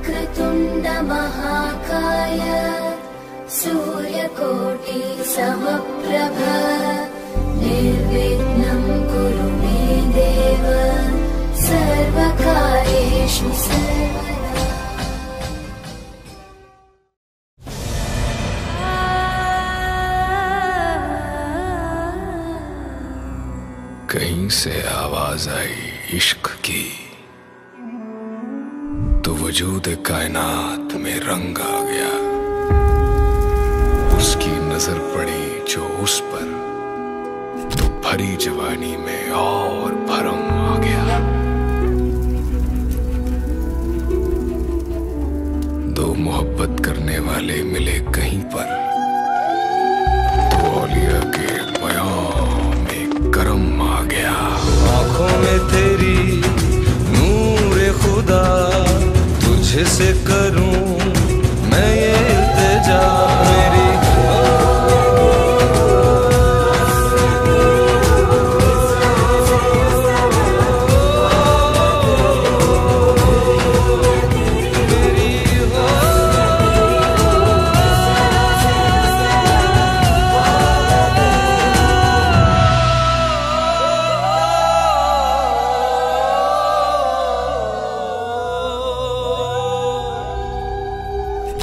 वक्रतुण्ड महाकाय सूर्यकोटि समप्रभ निर्विघ्नं कुरु मे देव सर्वकार्येषु सर्वदा। कहीं से आवाज आई इश्क की तो वजूद कायनात में रंग आ गया। उसकी नजर पड़ी जो उस पर तो भरी जवानी में और भरम आ गया। दो मोहब्बत करने वाले मिले कहीं पर तो औलिया के बयां में करम आ गया। आँखों में तेरी नूर खुदा तुझसे करूं मैं ये इल्तिजा मेरी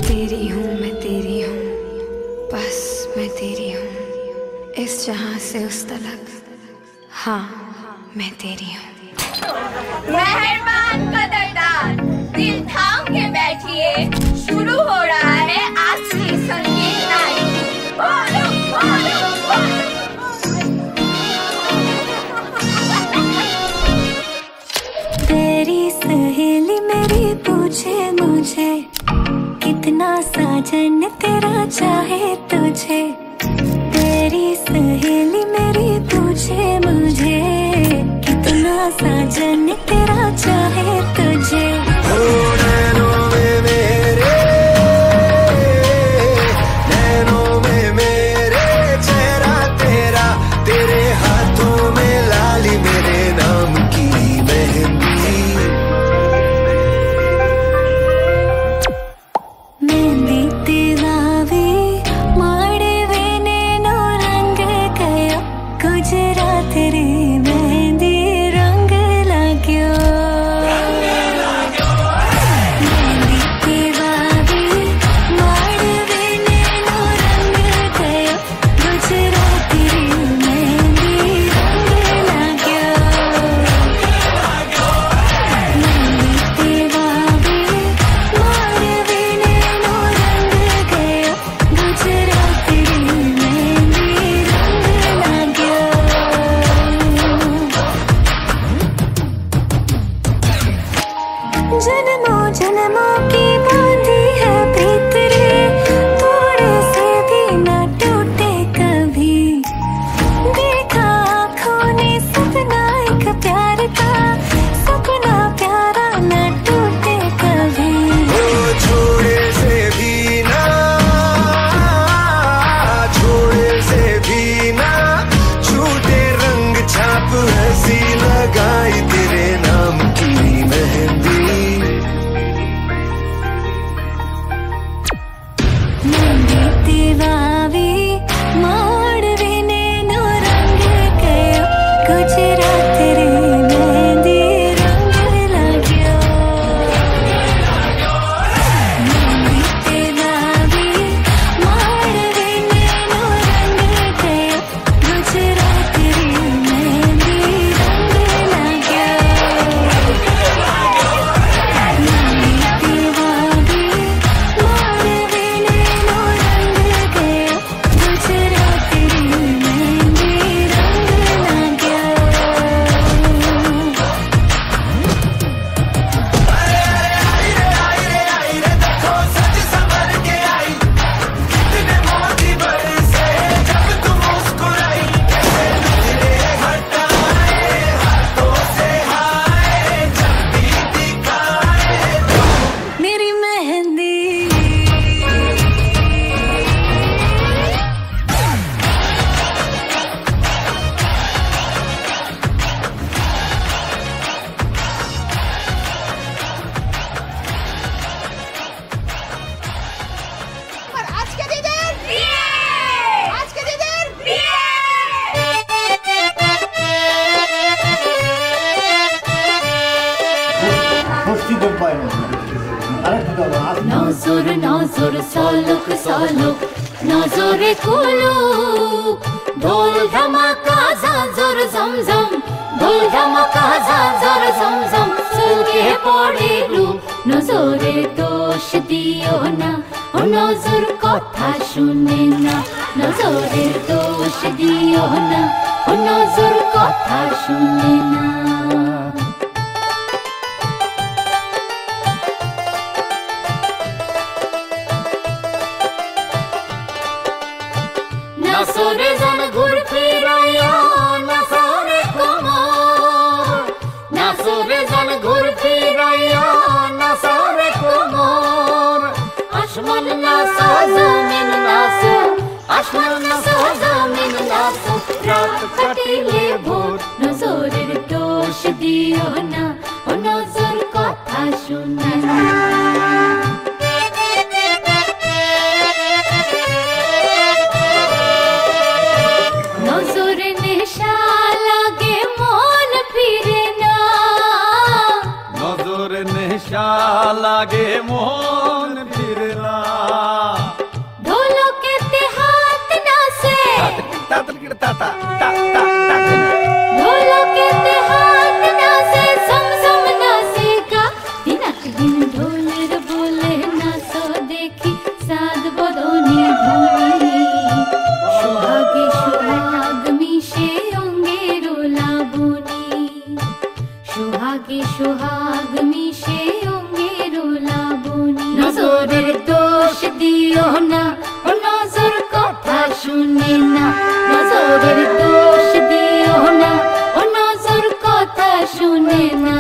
तेरी हूँ मैं तेरी हूँ बस मैं तेरी हूँ इस जहां से उस तलक। हाँ मैं तेरी हूँ। मेहरबान कदरदान दिल थाम के बैठिए, शुरू हो रहा है आज की संगीत नाइट। बोलो बोलो बोलो। तेरी सहेली मेरी पूछे मुझे कितना साजन तेरा चाहे तुझे। तेरी सहेली मेरी पूछे मुझे कितना साजन तेरा चाहे तुझे। नैनों में मेरे चेहरा तेरा, तेरे हाथों में लाली मेरे नाम की मेहंदी। मेहंदी तेरावी माड़े वेने नो रंग गयो गुजरात रे मेहंदी रंग लाग्यो। मेहंदी तेरावी माड़े वेने नो रंग गयो गुजरात रे मेहंदी रंग लाग्यो। मेहंदी तेरावी माड़े वेने नो रंग गयो गुजरात रे मेहंदी रंग लाग्यो। जन्मों जन्मों की बांधी है प्रीत रे, थोड़े से भी न टूटे कभी। देखा आँखों ने सपना एक प्यार का, सपना प्यारा न टूटे कभी। ओ छोड़े से भी ना, छोड़े से भी ना छूटे रंग छाप हंसी लगाई तेरे नाम की मेहंदी। নজর নজর সালুক সালুক নজরে কুলুক ঢোল ধামাকা ঝাঁঝর ঝমঝম ঢোল ধামাকা ঝাঁঝর ঝমঝম চলকে পড়ে লুক নজরে দোষ দিও না ও নজর কথা শুনে না নজরে দোষ দিও না ও নজর কথা শুনে না নজরে জন ঘুর ফিরাইয়া নজরে কোমর নজরে জন ঘুর ফিরাইয়া নজরে কোমর আসমান নাসো জমিন নাসো আসমান নাসো জমিন নাসো রাত কাটিলে ভোর নজরের দোষ দিও না ও নজর কথা শুনে না নজরে নেশা লাগে মন ফিরে না নজরে নেশা লাগে মন ফিরে না ঢোলকেতে হাত নাচে ঢোলকেতে হাত নাচে সমসম নাচে কা দিনক দিন ঢোলের বলে নাচো দেখি সাদ বদনে ধুলি সোহাগে সোহাগ মিশে অঙ্গের লাবণী সোহাগে সোহাগ মিশে অঙ্গের লাবণী নজরের দোষ দিও না ও নজর কথা শুনে না নজরের দোষ দিও না ও নজর কথা শুনে না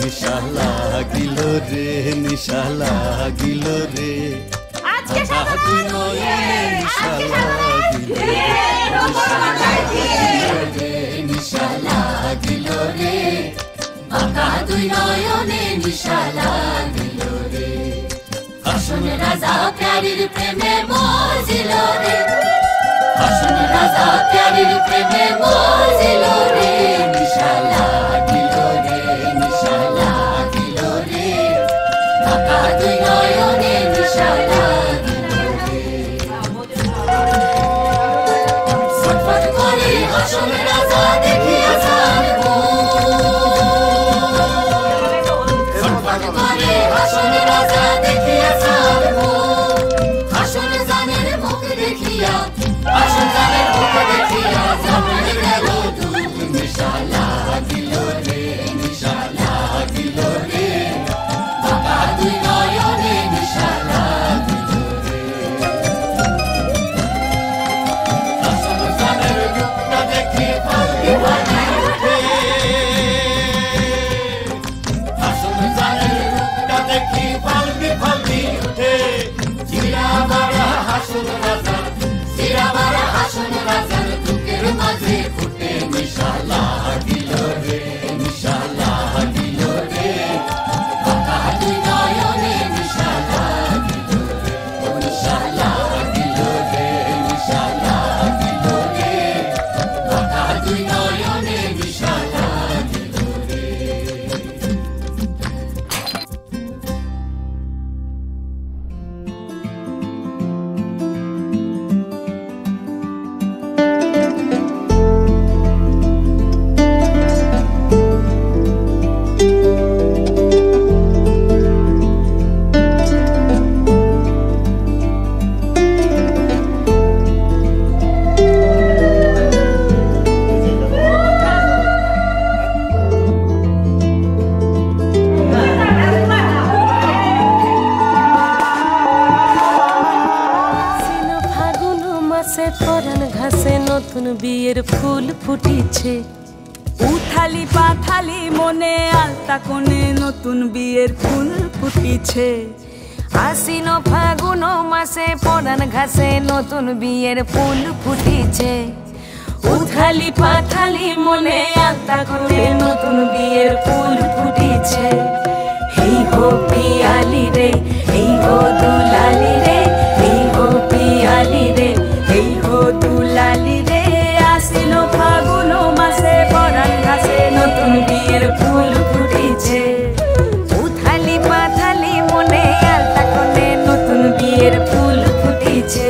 নিশা লাগিল রে নিশা লাগিল রে আজকে তুই নয়নে নিশা লাগিল রে নিশা লাগিল রে বাঁকা দুই নয়নে নিশা লাগিল রে হাসন রাজা প্যারির প্রেমে মজিল রে হাসন রাজা প্যারির প্রেমে মজিল রে নিশা লাগিল রে নিশা লাগিল রে বাঁকা দুই নয়নে নিশা লাগিল রে ফটফট করে হাসন রাজা দেখিয়া জানবো ফটফট করে হাসন রাজা দেখিয়া জানবো হাসন জানের মুখ দেখিয়া হাসন জানের মুখ দেখিয়া জানের গেল দুধ নিশা লাগিল রে নিশা লাগিল রে বাঁকা দুই নয়নে নিশা লাগিল রে হাসন জানের রূপটা দেখি ফালকি ফালি উঠে হাসন জানের রূপটা দেখি ফালকি ফালি উঠে জিরা বারা হাসন রাজা জিরা বারা হাসন রাজার বুকের মাঝে ফুটে নিশা লাগিল রে নিশা লাগিল রে বাঁকা দুই নয়নে নিশা লাগিল রে নিশা লাগিল রে নিশা লাগিল রে বাঁকা দুই নয়নে নিশা লাগিল রে ফাগুন মাসে পরান ঘাসে নতুন বিয়ের ফুল ফুটিছে উথালি পাথালি মনে আলতা কোণে নতুন বিয়ের ফুল ফুটিছে আশ্বিন ফাগুন মাসে পরান ঘাসে নতুন বিয়ের ফুল ফুটিছে উথালি পাথালি মনে আলতা কোণে নতুন বিয়ের ফুল ফুটিছে এই গো পিয়ালি রে এই গো দুলালি রে এই গো পিয়ালি রে এই গো দুলালি রে আশ্বিন ফাগুন মাসে পরান ঘাসে নতুন বিয়ের ফুল ফুটিছে উথালি পাথালি মনে আলতা কোণে নতুন বিয়ের ফুল ফুটিছে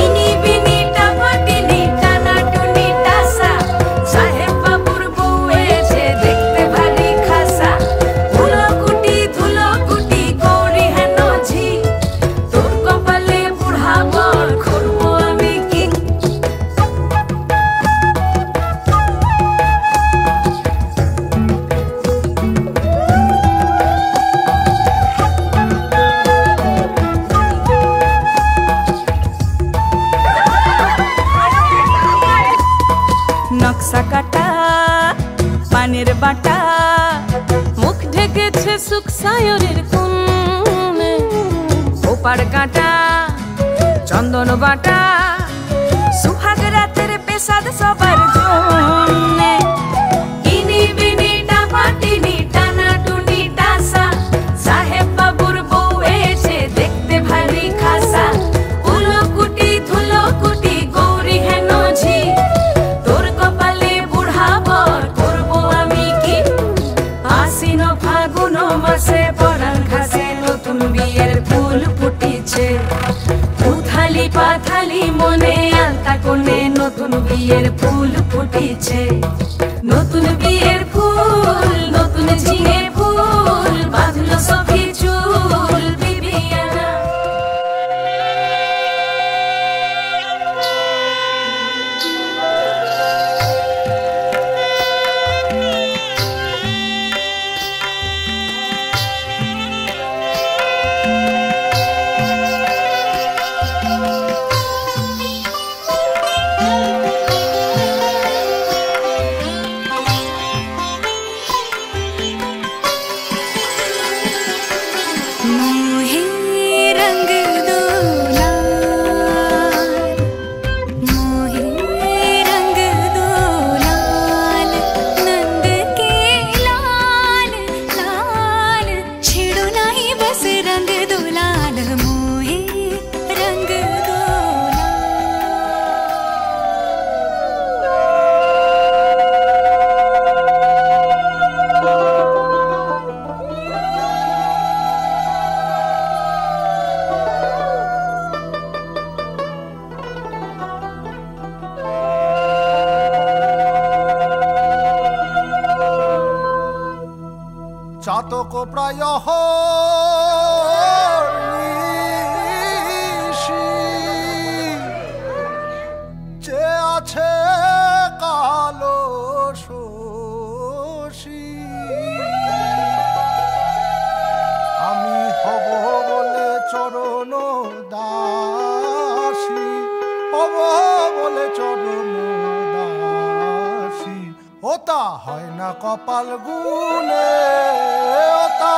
ইনি বিনি টামাটিনি টানা টুনি টাসা সাহেব বাবুর বউ এসে দেখতে ভারী খাসা ধুলো কুটি গৌরী হেন ঝি তোর কপালে বুড়া বল করবো আমি কি নকশা কাটা পানের বাটা মুখ ঢেকেছে সুখ সায়রের কোণে ওপার কাটা চন্দন বাটা সুহাগ রাতের পেশাদ সবার জন্যে ইনি বিনি টাপাটিনি টানা টুনি টাসা সাহেব বাবুর বউ এসে দেখতে ভারী খাসা ধুলো কুটি গৌরী হেন ঝি তোর কপালে বুড়া বর করবো আমি কি আশ্বিন ফাগুন মাসে পরান ঘাসে নতুন বিয়ের ফুল ফুটিছে উথালি পাথালি মনে আলতা কোণে নতুন বিয়ের ফুল ফুটিছে নতুন বিয়ের ফুল নতুন ঝিঙে ফুল বাঁধলো সখী চুল বিবিয়ানা চাতক প্রায় যে আছে কালো শোষী আমি হব বলে চরণ দাসী হব বলে চরণ দাসী ওটা হয় না কপাল গুনে ওটা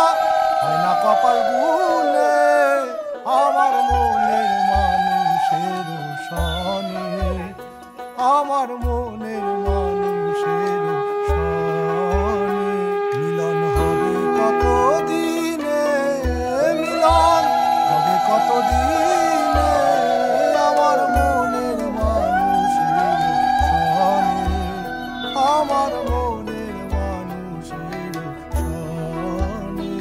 হয় না কপাল গুনে আমার মনের মানুষের সনে আমার মনের মানুষের সনে মিলন হবে কত দিনে মিলন হবে কত দিনে আমার মনের মানুষের সনে আমার মনের মানুষের সনে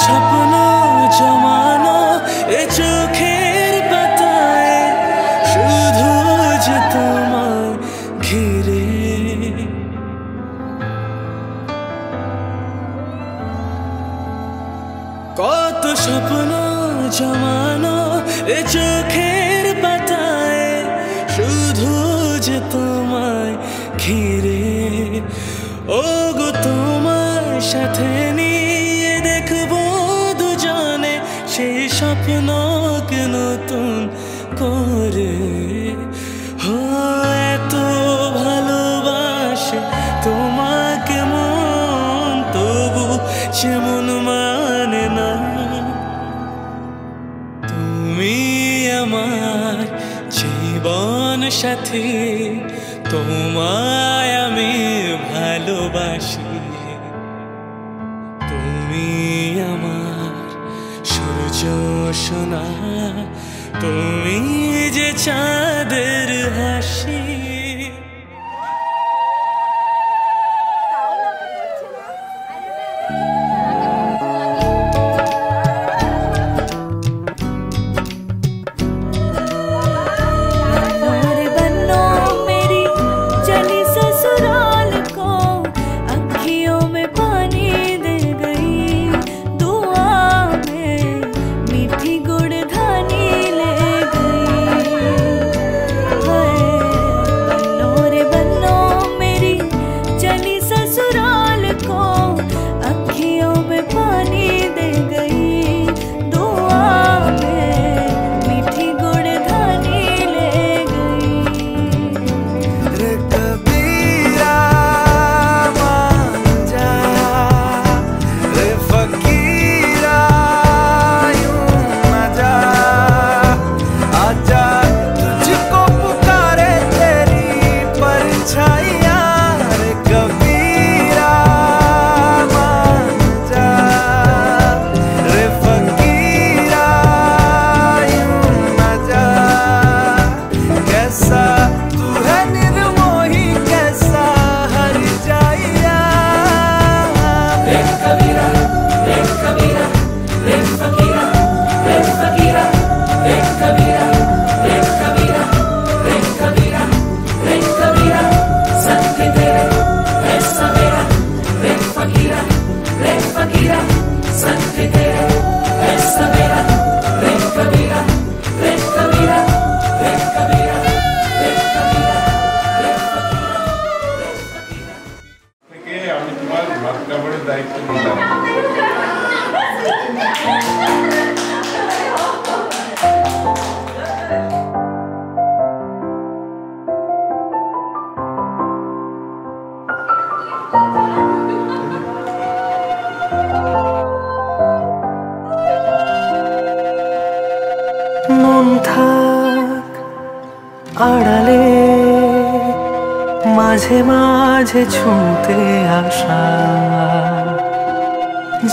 স্বপ্ন জমানো এ চোখের পাতায় শুধু যে তোমায় ঘিরে কত স্বপ্ন জমানো এ চোখের পাতায় শুধু যে তোমায় ঘিরে ও গো তোমার সাথে নিয়ে দেখবো দুজনে সেই স্বপ্নকে নতুন করে হো এত ভালোবাসে তোমাকে মন তবু যেমন মানে না তুমি আমার জীবন সাথী তোমায় আমি ভালোবাসি তুমি আমার সূর্য সোনা তুমি যে চাঁদের হাসি पानी दे गई दुआ में मीठी মন থাক আড়ালে মাঝে মাঝে ছুঁতে আসা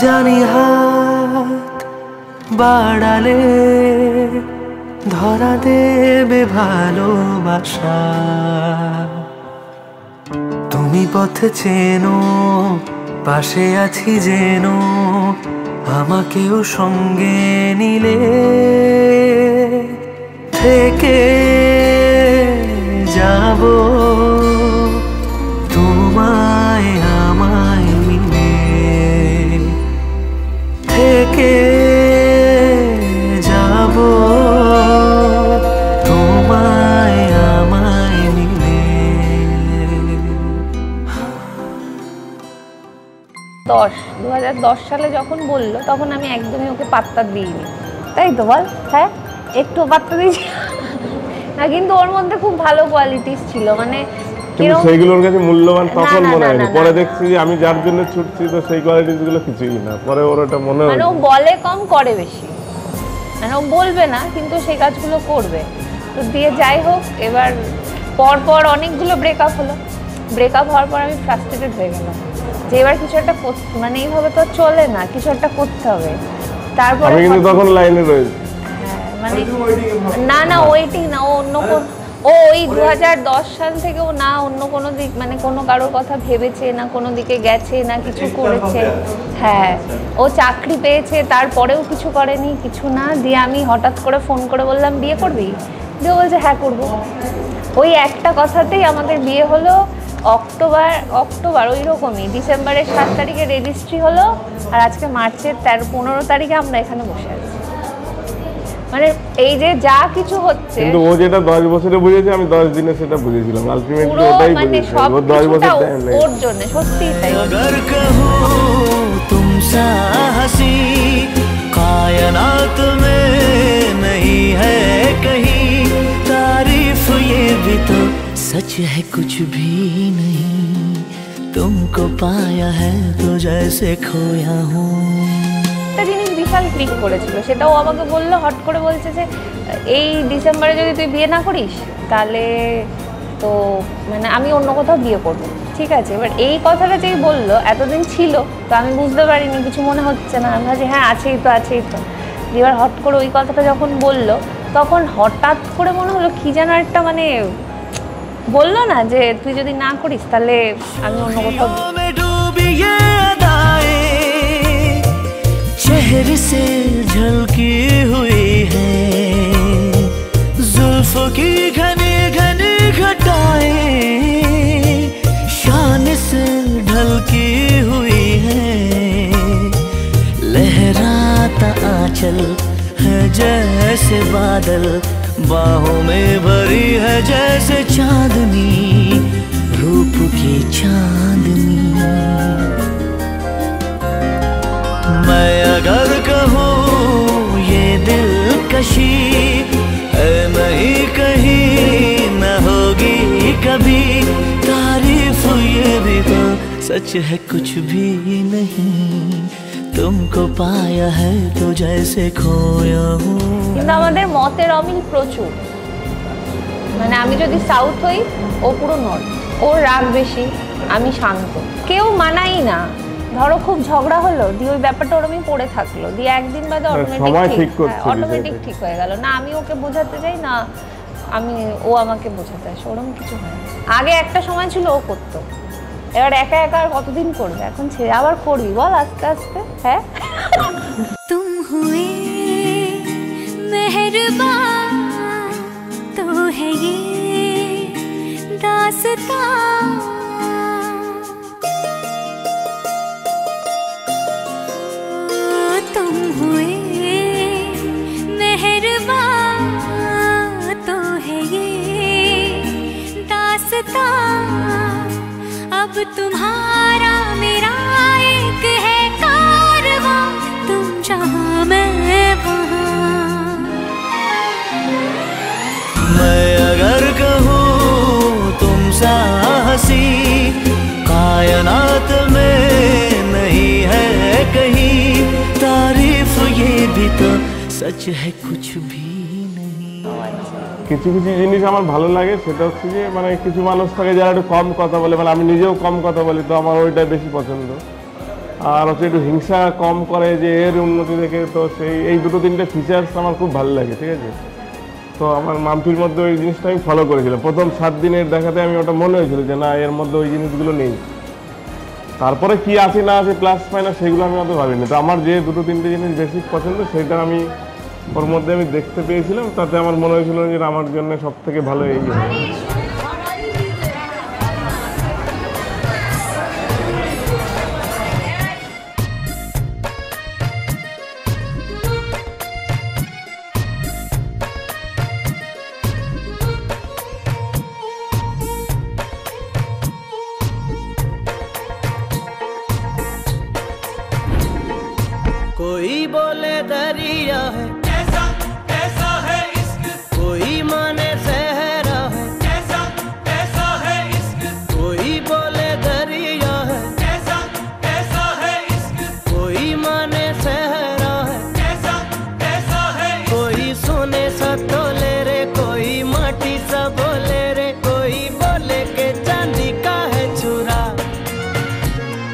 জানি হাত বাড়ালে ধরা দেবে ভালোবাসা তুমি পথ চেনো পাশে আছি যেন আমাকেও সঙ্গে নিলে থেকে যাব তোমায় আমায় মিলে থেকে যাব তোমায় আমায় মিলে। 2010 সালে যখন বললো তখন আমি একদমই ওকে পাত্তা দিইনি, তাই তো বল? হ্যাঁ, একটু পাত্তা দিয়েছি না, কিন্তু ওর মধ্যে খুব ভালো কোয়ালিটিস ছিল, মানে সেইগুলোর কাছে মূল্যবান তখন মনে হয়নি, পরে দেখছি আমি যার জন্য ছুটছি তো সেই কোয়ালিটিস গুলো কিছুই না, পরে ওর ওটা মনে হয়। মানে ও বলে কম করে বেশি, মানে ও বলবে না কিন্তু সেই কাজগুলো করবে। তো দিয়ে যাই হোক, এবার পর অনেকগুলো ব্রেকআপ হলো। ব্রেকআপ হওয়ার পর আমি ফ্রাস্ট্রেটেড হয়ে গেলাম যে এবার কিছু একটা মানে এইভাবে তো চলে না, কিছু একটা করতে হবে। তারপরে আমি কিন্তু তখন লাইনে রয়েছি। মানে না ওয়েটিং না, ও অন্য ও ওই 2010 সাল থেকে ও না অন্য কোনো দিক, মানে কোনো কারোর কথা ভেবেছে না, কোনো দিকে গেছে না, কিছু করেছে। হ্যাঁ, ও চাকরি পেয়েছে, তারপরেও কিছু করেনি, কিছু না। দিয়ে আমি হঠাৎ করে ফোন করে বললাম বিয়ে করবি? দিয়ে বলছে হ্যাঁ করবো। ওই একটা কথাতেই আমাদের বিয়ে হলো। অক্টোবর ওই রকমই, ডিসেম্বরের 7 তারিখে রেজিস্ট্রি হলো, আর আজকে মার্চের 15 তারিখে আমরা এখানে বসে আছি। মানে এই যে যা কিছু হচ্ছে, কিন্তু ও যেটা 10 বছরে বুঝেছে আমি 10 দিনে সেটা বুঝেছিলাম। আলটিমেটলি ওটাই বুঝেছি, ও 10 বছর টাইম লাগে ওর জন্য, সত্যিই তাই। अगर कहूँ तुम सा हंसी कायनात में नहीं है कहीं, तारीफ ये भी तो सच है कुछ भी नहीं, तुमको पाया है तो जैसे खोया हूँ। একটা জিনিস বিশাল ক্লিক করেছিল, সেটাও আমাকে বললো, হট করে বলছে যে এই ডিসেম্বরে যদি তুই বিয়ে না করিস তাহলে তো মানে আমি অন্য কোথাও বিয়ে করবো। ঠিক আছে, এবার এই কথাটা যেই বললো, এতদিন ছিল তো আমি বুঝতে পারিনি, কিছু মনে হচ্ছে না, আমি ভাবছি হ্যাঁ আছেই তো। এবার হট করে ওই কথাটা যখন বললো, তখন হঠাৎ করে মনে হলো কি যেন একটা, মানে বললো না যে তুই যদি না করিস তাহলে আমি অন্য কোথাও। चेहरे से झलकी हुई है जुल्फों की घनी घनी घटाएं, शान से ढलकी हुई है, लहराता आंचल है जैसे बादल, बाहों में भरी है जैसे चांदनी, रूप की चांदनी। मैं अगर कहूँ ये दिलकशी है नहीं कहीं न होगी कभी, तारीफ ये भी तो सच है कुछ भी नहीं, तुमको पाया है तो जैसे खोया हूँ। কিন্তু আমাদের মতের অমিল প্রচুর, মানে আমি যদি সাউথ হই ও পুরো নর্থ, ওর রাগ বেশি আমি শান্ত, কেউ মানাই না। ধরো খুব ঝগড়া হলো, দিয়ে ওই ব্যাপারটা ওরমই পড়ে থাকলো, দিয়ে একদিন বাদে অটোমেটিক ঠিক হয়ে গেল। না আমি ওকে বোঝাতে চাই না ও আমাকে বোঝাতে আসে, ওরকম কিছু হয় না। আগে একটা সময় ছিল ও করতো, এবার একা একা আর কতদিন করবে, এখন ছেড়ে আবার করবি বল আস্তে আস্তে। হ্যাঁ, तुम हुए मेहरबान तो है ये दास्तां, तुम हुए मेहरबान तो है ये दास्तां, अब तुम्हारा मेरा एक है कारवां, तुम जहाँ तो सच है कुछ भी কিছু কিছু জিনিস আমার ভালো লাগে, সেটা হচ্ছে যে মানে কিছু মানুষ থাকে যারা একটু কম কথা বলে, মানে আমি নিজেও কম কথা বলি, তো আমার ওইটা বেশি পছন্দ। আর হচ্ছে একটু হিংসা কম করে, যে এর উন্নতি দেখে, তো সেই এই দুটো তিনটে ফিচার্স আমার খুব ভালো লাগে, ঠিক আছে। তো আমার মাম্পির মধ্যে ওই জিনিসটা আমি ফলো করেছিলাম প্রথম 7 দিনের দেখাতে, আমি ওটা মনে হয়েছিল যে না এর মধ্যে ওই জিনিসগুলো নেই। তারপরে কি আছে না আছে প্লাস মাইনাস সেগুলো আমি অত ভাবিনি। তো আমার যে দুটো তিনটে জিনিস বেসিক পছন্দ সেটা আমি ওর মধ্যে আমি দেখতে পেয়েছিলাম, তাতে আমার মনে হয়েছিল যে আমার জন্য সব থেকে ভালো এই। कोई बोले दरिया है कैसा कैसा है इश्क, कोई माने सहरा है कैसा कैसा है इश्क, कोई बोले दरिया है कैसा कैसा है इश्क, कोई माने सहरा है कैसा कैसा है, कोई सोने सा तोले रे, कोई माटी सा बोले रे, कोई बोले के चांदी का है चूरा।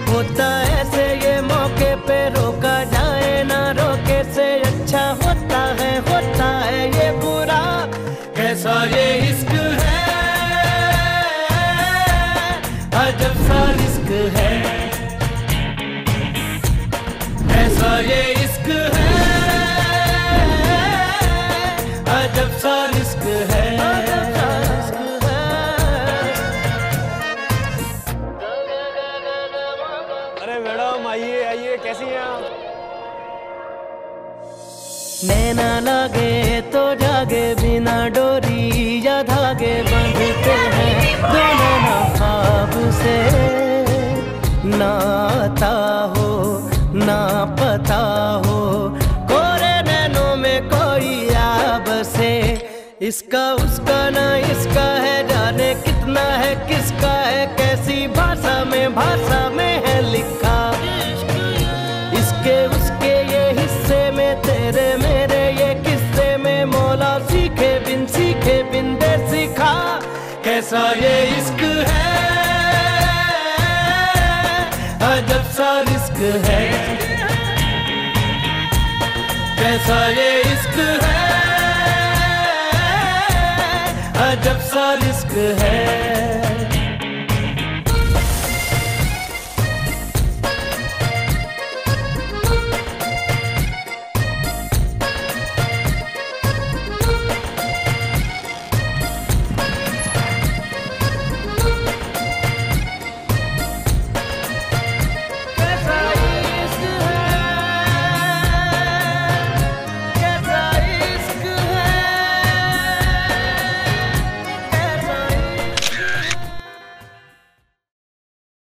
होता ऐसे ये मौके पे रोका जाए ना रोके से अच्छा होता है ये बुरा। कैसा ये इश्क है, अजब सा रिस्क है, कैसा ये इश्क है, अजब सा रिस्क है। अरे मैडम आइए आइए, कैसी हैं आप? नैना लागे तो जागे, बिना डोरी या धागे बंधते हैं दोनों ना ख्वाब से। ना आता हो ना पता हो, कोरे नैनों में कोई आब से। इसका उसका ना इसका है, जाने कितना है किसका है, कैसी भाषा में है लिखा। इसके उसके ये हिस्से में, तेरे मेरे ये किस्से में, मौला सीखे बिन दे सिखा। कैसा ये इश्क है, अजब सा रिस्क है, कैसा ये इश्क है, अजब सा रिस्क है।